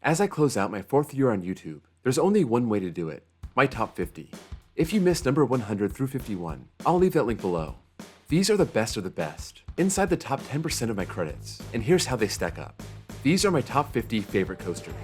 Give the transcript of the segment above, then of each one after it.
As I close out my 4th year on YouTube, there's only one way to do it, my top 50. If you missed number 100 through 51, I'll leave that link below. These are the best of the best, inside the top 10% of my credits, and here's how they stack up. These are my top 50 favorite coasters.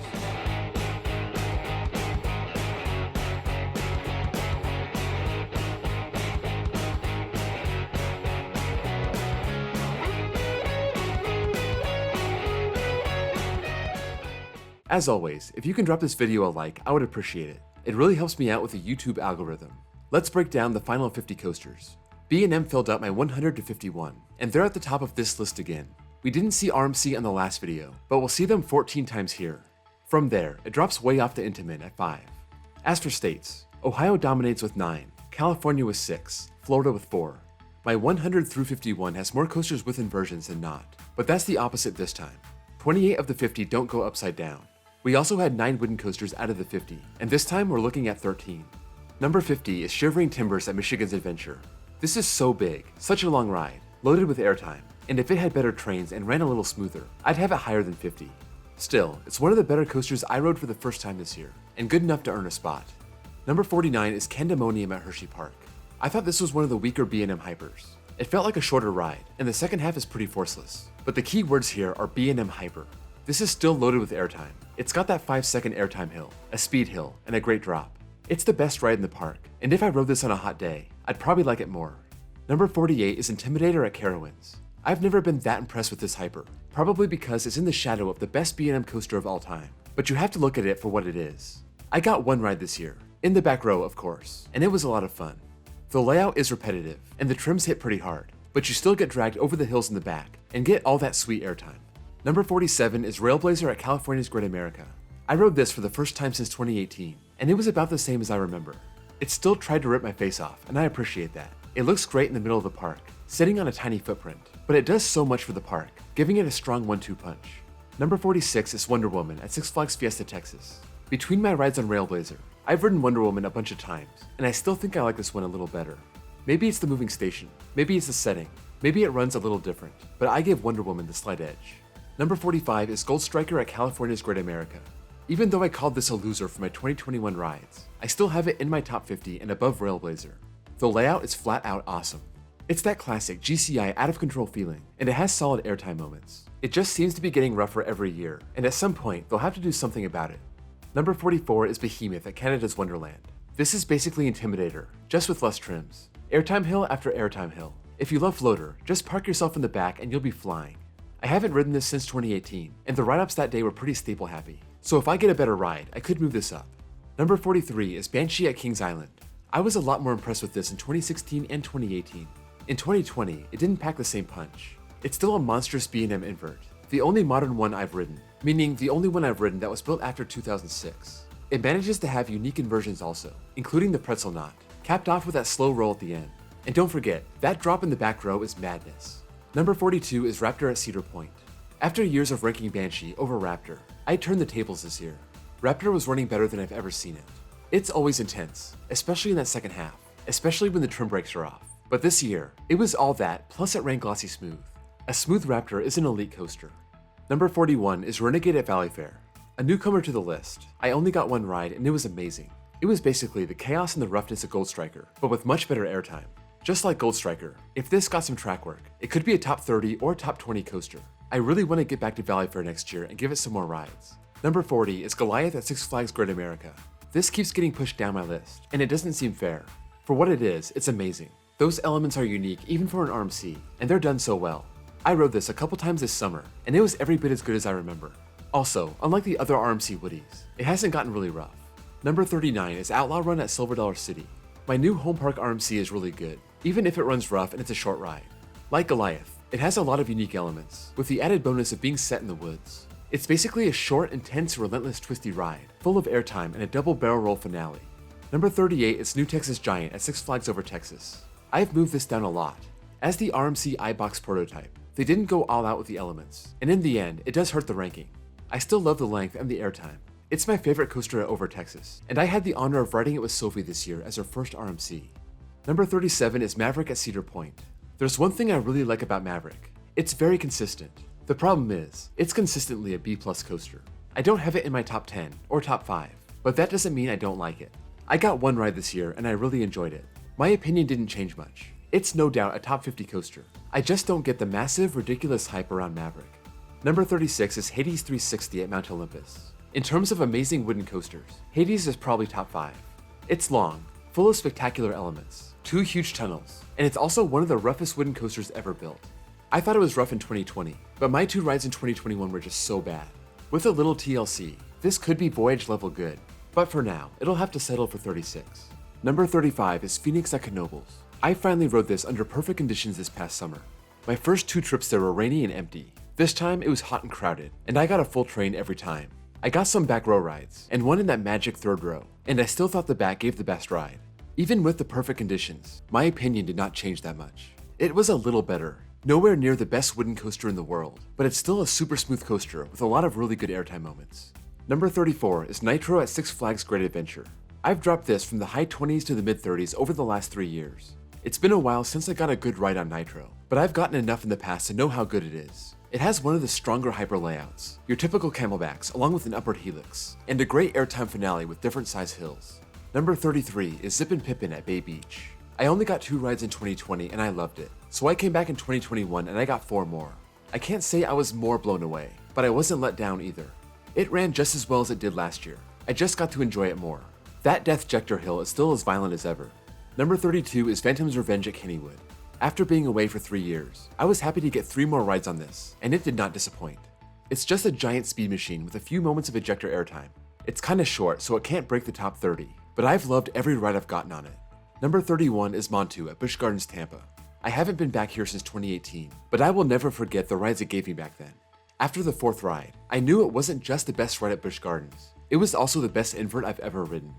As always, if you can drop this video a like, I would appreciate it. It really helps me out with the YouTube algorithm. Let's break down the final 50 coasters. B&M filled out my 100 to 51, and they're at the top of this list again. We didn't see RMC on the last video, but we'll see them 14 times here. From there, it drops way off the Intamin at 5. As for states, Ohio dominates with 9, California with 6, Florida with 4. My 100 through 51 has more coasters with inversions than not, but that's the opposite this time. 28 of the 50 don't go upside down. We also had 9 wooden coasters out of the 50, and this time we're looking at 13. Number 50 is Shivering Timbers at Michigan's Adventure. This is so big, such a long ride, loaded with airtime, and if it had better trains and ran a little smoother, I'd have it higher than 50. Still, it's one of the better coasters I rode for the first time this year, and good enough to earn a spot. Number 49 is Candemonium at Hershey Park. I thought this was one of the weaker B&M hypers. It felt like a shorter ride, and the second half is pretty forceless, but the key words here are B&M hyper. This is still loaded with airtime. It's got that 5-second airtime hill, a speed hill, and a great drop. It's the best ride in the park, and if I rode this on a hot day, I'd probably like it more. Number 48 is Intimidator at Carowinds. I've never been that impressed with this hyper, probably because it's in the shadow of the best B&M coaster of all time, but you have to look at it for what it is. I got one ride this year, in the back row of course, and it was a lot of fun. The layout is repetitive, and the trims hit pretty hard, but you still get dragged over the hills in the back, and get all that sweet airtime. Number 47 is Railblazer at California's Great America. I rode this for the first time since 2018, and it was about the same as I remember. It still tried to rip my face off, and I appreciate that. It looks great in the middle of the park, sitting on a tiny footprint, but it does so much for the park, giving it a strong 1-2 punch. Number 46 is Wonder Woman at Six Flags Fiesta Texas. Between my rides on Railblazer, I've ridden Wonder Woman a bunch of times, and I still think I like this one a little better. Maybe it's the moving station, maybe it's the setting, maybe it runs a little different, but I give Wonder Woman the slight edge. Number 45 is Gold Striker at California's Great America. Even though I called this a loser for my 2021 rides, I still have it in my top 50 and above Railblazer. The layout is flat out awesome. It's that classic GCI out of control feeling, and it has solid airtime moments. It just seems to be getting rougher every year, and at some point they'll have to do something about it. Number 44 is Behemoth at Canada's Wonderland. This is basically Intimidator, just with less trims. Airtime hill after airtime hill. If you love floater, just park yourself in the back and you'll be flying. I haven't ridden this since 2018, and the ride-ups that day were pretty staple happy, so if I get a better ride, I could move this up. Number 43 is Banshee at Kings Island. I was a lot more impressed with this in 2016 and 2018. In 2020, it didn't pack the same punch. It's still a monstrous B&M invert, the only modern one I've ridden, meaning the only one I've ridden that was built after 2006. It manages to have unique inversions also, including the pretzel knot, capped off with that slow roll at the end. And don't forget, that drop in the back row is madness. Number 42 is Raptor at Cedar Point. After years of ranking Banshee over Raptor, I turned the tables this year. Raptor was running better than I've ever seen it. It's always intense, especially in that second half, especially when the trim brakes are off. But this year, it was all that, plus it ran glossy smooth. A smooth Raptor is an elite coaster. Number 41 is Renegade at Valleyfair. A newcomer to the list, I only got one ride and it was amazing. It was basically the chaos and the roughness of Gold Striker, but with much better airtime. Just like Gold Striker, if this got some track work, it could be a top 30 or top 20 coaster. I really want to get back to Valleyfair next year and give it some more rides. Number 40 is Goliath at Six Flags Great America. This keeps getting pushed down my list, and it doesn't seem fair. For what it is, it's amazing. Those elements are unique even for an RMC, and they're done so well. I rode this a couple times this summer, and it was every bit as good as I remember. Also, unlike the other RMC Woodies, it hasn't gotten really rough. Number 39 is Outlaw Run at Silver Dollar City. My new home park RMC is really good, even if it runs rough and it's a short ride. Like Goliath, it has a lot of unique elements, with the added bonus of being set in the woods. It's basically a short, intense, relentless twisty ride, full of airtime and a double barrel roll finale. Number 38 is New Texas Giant at Six Flags Over Texas. I've moved this down a lot. As the RMC iBox prototype, they didn't go all out with the elements, and in the end, it does hurt the ranking. I still love the length and the airtime. It's my favorite coaster at Over Texas, and I had the honor of riding it with Sophie this year as her first RMC. Number 37 is Maverick at Cedar Point. There's one thing I really like about Maverick. It's very consistent. The problem is, it's consistently a B+ coaster. I don't have it in my top 10 or top 5, but that doesn't mean I don't like it. I got one ride this year and I really enjoyed it. My opinion didn't change much. It's no doubt a top 50 coaster. I just don't get the massive, ridiculous hype around Maverick. Number 36 is Hades 360 at Mount Olympus. In terms of amazing wooden coasters, Hades is probably top 5. It's long, full of spectacular elements, 2 huge tunnels, and it's also one of the roughest wooden coasters ever built. I thought it was rough in 2020, but my 2 rides in 2021 were just so bad. With a little TLC, this could be Voyage level good, but for now, it'll have to settle for 36. Number 35 is Phoenix at Knoebels. I finally rode this under perfect conditions this past summer. My first 2 trips there were rainy and empty. This time it was hot and crowded, and I got a full train every time. I got some back row rides, and one in that magic 3rd row, and I still thought the back gave the best ride. Even with the perfect conditions, my opinion did not change that much. It was a little better. Nowhere near the best wooden coaster in the world, but it's still a super smooth coaster with a lot of really good airtime moments. Number 34 is Nitro at Six Flags Great Adventure. I've dropped this from the high 20s to the mid 30s over the last 3 years. It's been a while since I got a good ride on Nitro, but I've gotten enough in the past to know how good it is. It has one of the stronger hyper layouts, your typical camelbacks along with an upward helix, and a great airtime finale with different size hills. Number 33 is Zippin' Pippin at Bay Beach. I only got 2 rides in 2020 and I loved it, so I came back in 2021 and I got 4 more. I can't say I was more blown away, but I wasn't let down either. It ran just as well as it did last year. I just got to enjoy it more. That Deathjector hill is still as violent as ever. Number 32 is Phantom's Revenge at Kennywood. After being away for 3 years, I was happy to get 3 more rides on this, and it did not disappoint. It's just a giant speed machine with a few moments of ejector airtime. It's kinda short, so it can't break the top 30, but I've loved every ride I've gotten on it. Number 31 is Montu at Busch Gardens Tampa. I haven't been back here since 2018, but I will never forget the rides it gave me back then. After the 4th ride, I knew it wasn't just the best ride at Busch Gardens, it was also the best invert I've ever ridden.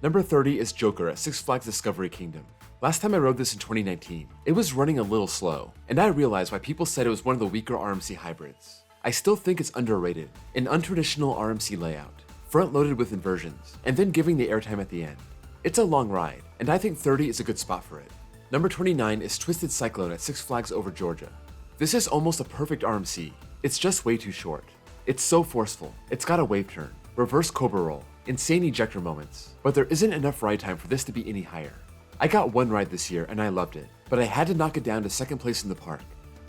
Number 30 is Joker at Six Flags Discovery Kingdom. Last time I rode this in 2019, it was running a little slow, and I realized why people said it was one of the weaker RMC hybrids. I still think it's underrated, an untraditional RMC layout, front-loaded with inversions, and then giving the airtime at the end. It's a long ride, and I think 30 is a good spot for it. Number 29 is Twisted Cyclone at Six Flags Over Georgia. This is almost a perfect RMC, it's just way too short. It's so forceful, it's got a wave turn, reverse cobra roll, insane ejector moments, but there isn't enough ride time for this to be any higher. I got 1 ride this year and I loved it, but I had to knock it down to 2nd place in the park.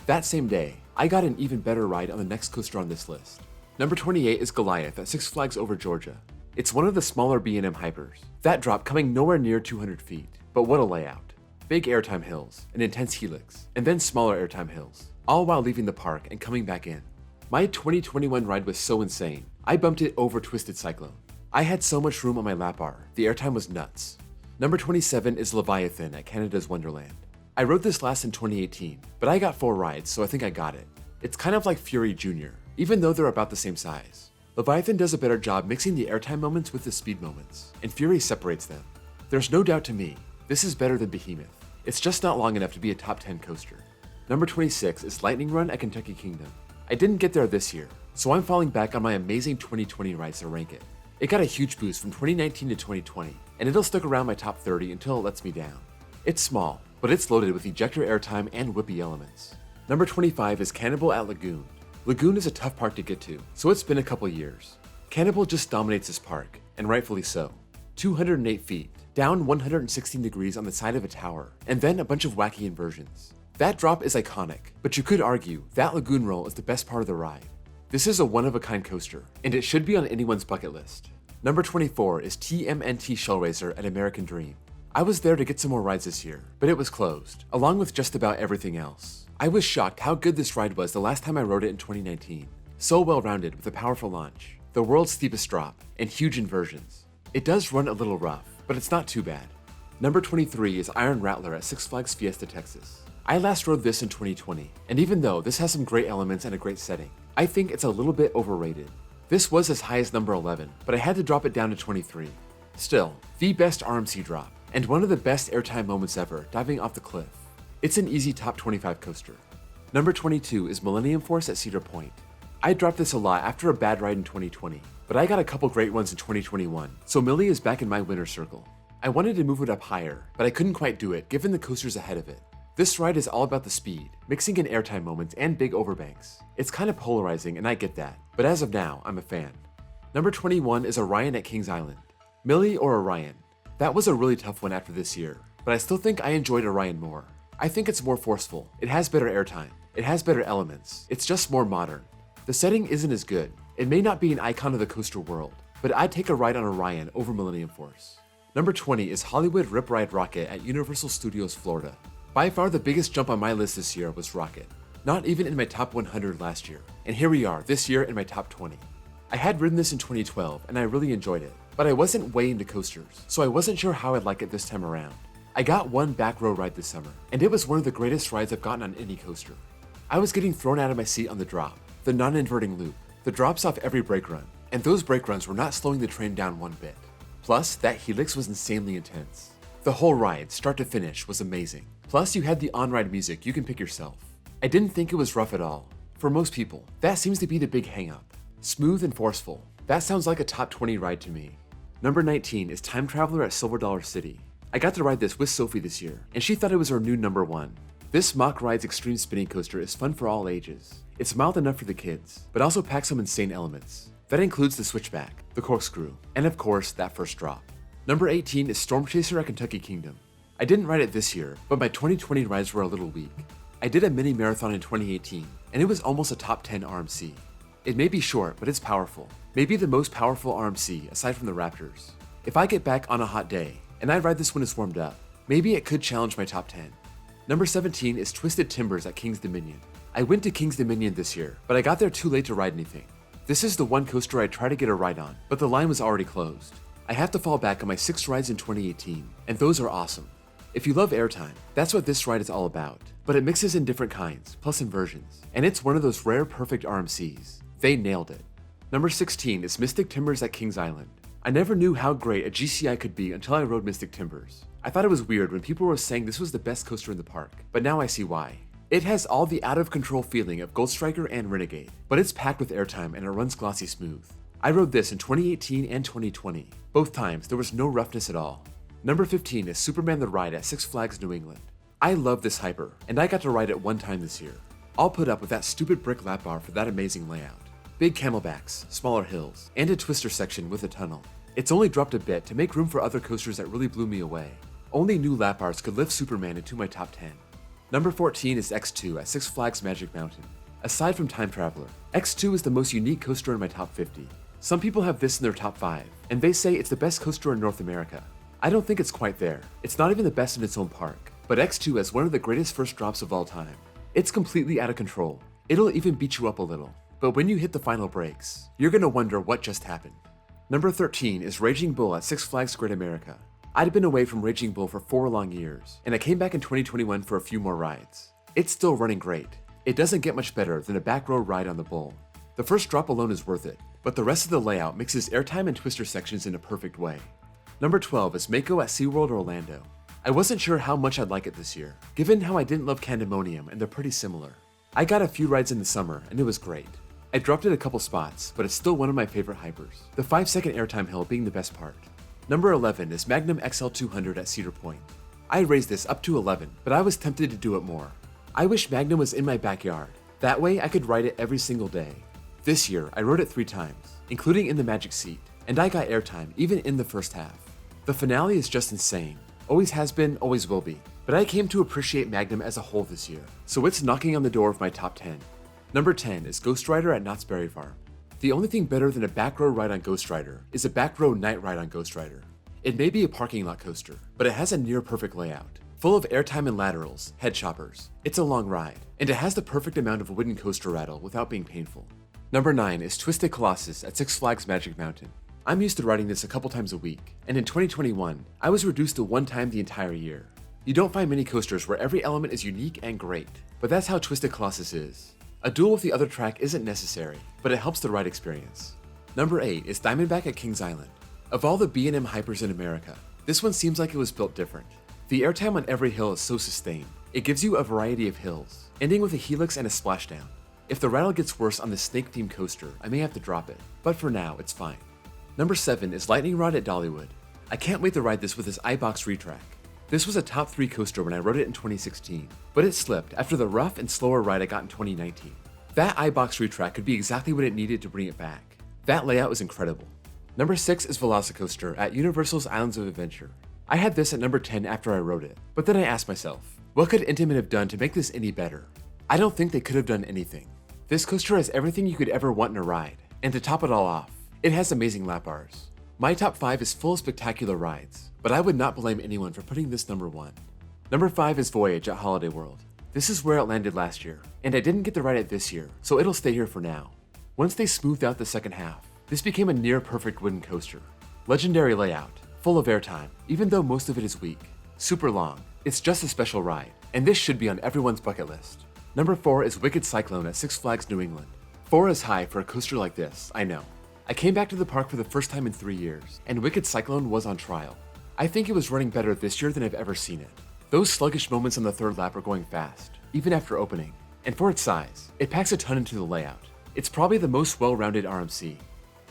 That same day, I got an even better ride on the next coaster on this list. Number 28 is Goliath at Six Flags Over Georgia. It's one of the smaller B&M hypers. That drop coming nowhere near 200 feet, but what a layout. Big airtime hills, an intense helix, and then smaller airtime hills, all while leaving the park and coming back in. My 2021 ride was so insane, I bumped it over Twisted Cyclone. I had so much room on my lap bar, the airtime was nuts. Number 27 is Leviathan at Canada's Wonderland. I rode this last in 2018, but I got 4 rides, so I think I got it. It's kind of like Fury Jr., even though they're about the same size. Leviathan does a better job mixing the airtime moments with the speed moments, and Fury separates them. There's no doubt to me, this is better than Behemoth. It's just not long enough to be a top 10 coaster. Number 26 is Lightning Run at Kentucky Kingdom. I didn't get there this year, so I'm falling back on my amazing 2020 rides to rank it. It got a huge boost from 2019 to 2020, and it'll stick around my top 30 until it lets me down. It's small, but it's loaded with ejector airtime and whippy elements. Number 25 is Cannibal at Lagoon. Lagoon is a tough park to get to, so it's been a couple years. Cannibal just dominates this park, and rightfully so. 208 feet, down 116 degrees on the side of a tower, and then a bunch of wacky inversions. That drop is iconic, but you could argue that lagoon roll is the best part of the ride. This is a one-of-a-kind coaster, and it should be on anyone's bucket list. Number 24 is TMNT Shellraiser at American Dream. I was there to get some more rides this year, but it was closed, along with just about everything else. I was shocked how good this ride was the last time I rode it in 2019. So well-rounded with a powerful launch, the world's steepest drop, and huge inversions. It does run a little rough, but it's not too bad. Number 23 is Iron Rattler at Six Flags Fiesta, Texas. I last rode this in 2020, and even though this has some great elements and a great setting, I think it's a little bit overrated. This was as high as number 11, but I had to drop it down to 23. Still, the best RMC drop, and one of the best airtime moments ever, diving off the cliff. It's an easy top 25 coaster. Number 22 is Millennium Force at Cedar Point. I dropped this a lot after a bad ride in 2020, but I got a couple great ones in 2021, so Millie is back in my winner's circle. I wanted to move it up higher, but I couldn't quite do it given the coasters ahead of it. This ride is all about the speed, mixing in airtime moments and big overbanks. It's kind of polarizing and I get that, but as of now, I'm a fan. Number 21 is Orion at Kings Island. Millie or Orion? That was a really tough one after this year, but I still think I enjoyed Orion more. I think it's more forceful, it has better airtime, it has better elements, it's just more modern. The setting isn't as good, it may not be an icon of the coaster world, but I'd take a ride on Orion over Millennium Force. Number 20 is Hollywood Rip Ride Rocket at Universal Studios Florida. By far the biggest jump on my list this year was Rocket. Not even in my top 100 last year, and here we are this year in my top 20. I had ridden this in 2012 and I really enjoyed it, but I wasn't way into coasters, so I wasn't sure how I'd like it this time around. I got one back row ride this summer, and it was one of the greatest rides I've gotten on any coaster. I was getting thrown out of my seat on the drop, the non-inverting loop, the drops off every brake run, and those brake runs were not slowing the train down one bit. Plus, that helix was insanely intense. The whole ride, start to finish, was amazing. Plus, you had the on-ride music you can pick yourself. I didn't think it was rough at all. For most people, that seems to be the big hang-up. Smooth and forceful. That sounds like a top 20 ride to me. Number 19 is Time Traveler at Silver Dollar City. I got to ride this with Sophie this year, and she thought it was her new number one. This Mock Rides extreme spinning coaster is fun for all ages. It's mild enough for the kids, but also packs some insane elements. That includes the switchback, the corkscrew, and of course, that first drop. Number 18 is Storm Chaser at Kentucky Kingdom. I didn't ride it this year, but my 2020 rides were a little weak. I did a mini marathon in 2018, and it was almost a top 10 RMC. It may be short, but it's powerful. Maybe the most powerful RMC, aside from the Raptors. If I get back on a hot day, and I ride this when it's warmed up, maybe it could challenge my top 10. Number 17 is Twisted Timbers at King's Dominion. I went to King's Dominion this year, but I got there too late to ride anything. This is the one coaster I tried to get a ride on, but the line was already closed. I have to fall back on my 6 rides in 2018, and those are awesome. If you love airtime, that's what this ride is all about, but it mixes in different kinds, plus inversions, and it's one of those rare perfect RMCs. They nailed it. Number 16 is Mystic Timbers at Kings Island. I never knew how great a GCI could be until I rode Mystic Timbers. I thought it was weird when people were saying this was the best coaster in the park, but now I see why. It has all the out-of-control feeling of Gold Striker and Renegade, but it's packed with airtime and it runs glossy smooth. I rode this in 2018 and 2020. Both times, there was no roughness at all. Number 15 is Superman the Ride at Six Flags New England. I love this hyper, and I got to ride it one time this year. I'll put up with that stupid brick lap bar for that amazing layout. Big camelbacks, smaller hills, and a twister section with a tunnel. It's only dropped a bit to make room for other coasters that really blew me away. Only new lap bars could lift Superman into my top 10. Number 14 is X2 at Six Flags Magic Mountain. Aside from Time Traveler, X2 is the most unique coaster in my top 50. Some people have this in their top 5, and they say it's the best coaster in North America. I don't think it's quite there. It's not even the best in its own park, but X2 has one of the greatest first drops of all time. It's completely out of control. It'll even beat you up a little. But when you hit the final brakes, you're gonna wonder what just happened. Number 13 is Raging Bull at Six Flags Great America. I'd been away from Raging Bull for 4 long years, and I came back in 2021 for a few more rides. It's still running great. It doesn't get much better than a back row ride on the Bull. The first drop alone is worth it, but the rest of the layout mixes airtime and twister sections in a perfect way. Number 12 is Mako at SeaWorld Orlando. I wasn't sure how much I'd like it this year, given how I didn't love Candemonium and they're pretty similar. I got a few rides in the summer and it was great. I dropped it a couple spots, but it's still one of my favorite hypers, the 5-second airtime hill being the best part. Number 11 is Magnum XL200 at Cedar Point. I raised this up to 11, but I was tempted to do it more. I wish Magnum was in my backyard. That way I could ride it every single day. This year, I rode it 3 times, including in the magic seat, and I got airtime even in the first half. The finale is just insane. Always has been, always will be. But I came to appreciate Magnum as a whole this year, so it's knocking on the door of my top 10. Number 10 is Ghost Rider at Knott's Berry Farm. The only thing better than a back row ride on Ghost Rider is a back row night ride on Ghost Rider. It may be a parking lot coaster, but it has a near perfect layout, full of airtime and laterals, head choppers. It's a long ride, and it has the perfect amount of wooden coaster rattle without being painful. Number 9 is Twisted Colossus at Six Flags Magic Mountain. I'm used to riding this a couple times a week, and in 2021, I was reduced to 1 time the entire year. You don't find many coasters where every element is unique and great, but that's how Twisted Colossus is. A duel with the other track isn't necessary, but it helps the ride experience. Number 8 is Diamondback at Kings Island. Of all the B&M hypers in America, this one seems like it was built different. The airtime on every hill is so sustained. It gives you a variety of hills, ending with a helix and a splashdown. If the rattle gets worse on the snake-themed coaster, I may have to drop it, but for now, it's fine. Number 7 is Lightning Rod at Dollywood. I can't wait to ride this with this iBox retrack. This was a top 3 coaster when I rode it in 2016, but it slipped after the rough and slower ride I got in 2019. That iBox retrack could be exactly what it needed to bring it back. That layout is incredible. Number 6 is Velocicoaster at Universal's Islands of Adventure. I had this at number 10 after I wrote it, but then I asked myself, what could Intamin have done to make this any better? I don't think they could have done anything. This coaster has everything you could ever want in a ride, and to top it all off, it has amazing lap bars. My top 5 is full of spectacular rides, but I would not blame anyone for putting this number 1. Number 5 is Voyage at Holiday World. This is where it landed last year, and I didn't get to ride it this year, so it'll stay here for now. Once they smoothed out the second half, this became a near perfect wooden coaster. Legendary layout, full of airtime, even though most of it is weak. Super long, it's just a special ride, and this should be on everyone's bucket list. Number 4 is Wicked Cyclone at Six Flags New England. 4 is high for a coaster like this, I know. I came back to the park for the first time in 3 years, and Wicked Cyclone was on trial. I think it was running better this year than I've ever seen it. Those sluggish moments on the third lap are going fast, even after opening. And for its size, it packs a ton into the layout. It's probably the most well-rounded RMC.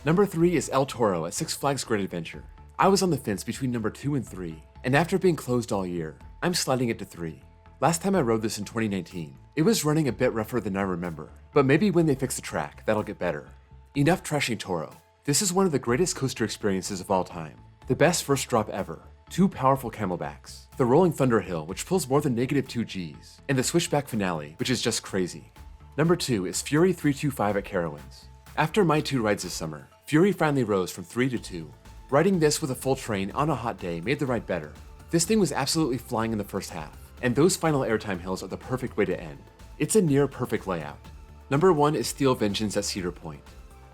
Number 3 is El Toro at Six Flags Great Adventure. I was on the fence between number 2 and 3, and after being closed all year, I'm sliding it to 3. Last time I rode this in 2019, it was running a bit rougher than I remember, but maybe when they fix the track, that'll get better. Enough trashing Toro. This is one of the greatest coaster experiences of all time. The best first drop ever. 2 powerful camelbacks. The Rolling Thunder Hill, which pulls more than -2 Gs, and the switchback finale, which is just crazy. Number 2 is Fury 325 at Carowinds. After my 2 rides this summer, Fury finally rose from 3 to 2. Riding this with a full train on a hot day made the ride better. This thing was absolutely flying in the first half, and those final airtime hills are the perfect way to end. It's a near perfect layout. Number 1 is Steel Vengeance at Cedar Point.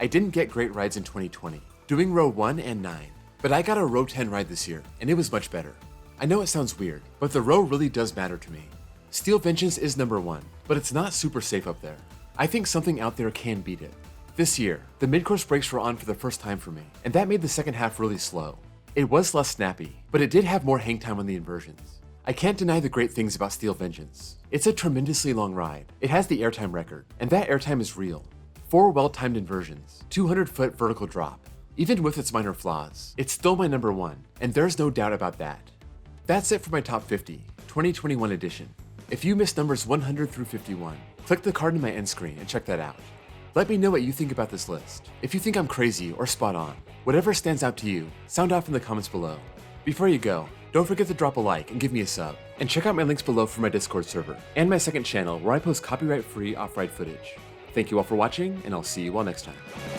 I didn't get great rides in 2020, doing row 1 and 9, but I got a row 10 ride this year, and it was much better. I know it sounds weird, but the row really does matter to me. Steel Vengeance is number 1, but it's not super safe up there. I think something out there can beat it. This year, the mid-course brakes were on for the first time for me, and that made the second half really slow. It was less snappy, but it did have more hang time on the inversions. I can't deny the great things about Steel Vengeance. It's a tremendously long ride. It has the airtime record, and that airtime is real. 4 well-timed inversions, 200-foot vertical drop. Even with its minor flaws, it's still my number 1, and there's no doubt about that. That's it for my top 50, 2021 edition. If you missed numbers 100 through 51, click the card in my end screen and check that out. Let me know what you think about this list. If you think I'm crazy or spot on, whatever stands out to you, sound off in the comments below. Before you go, don't forget to drop a like and give me a sub, and check out my links below for my Discord server, and my second channel where I post copyright-free off-ride footage. Thank you all for watching, and I'll see you all next time.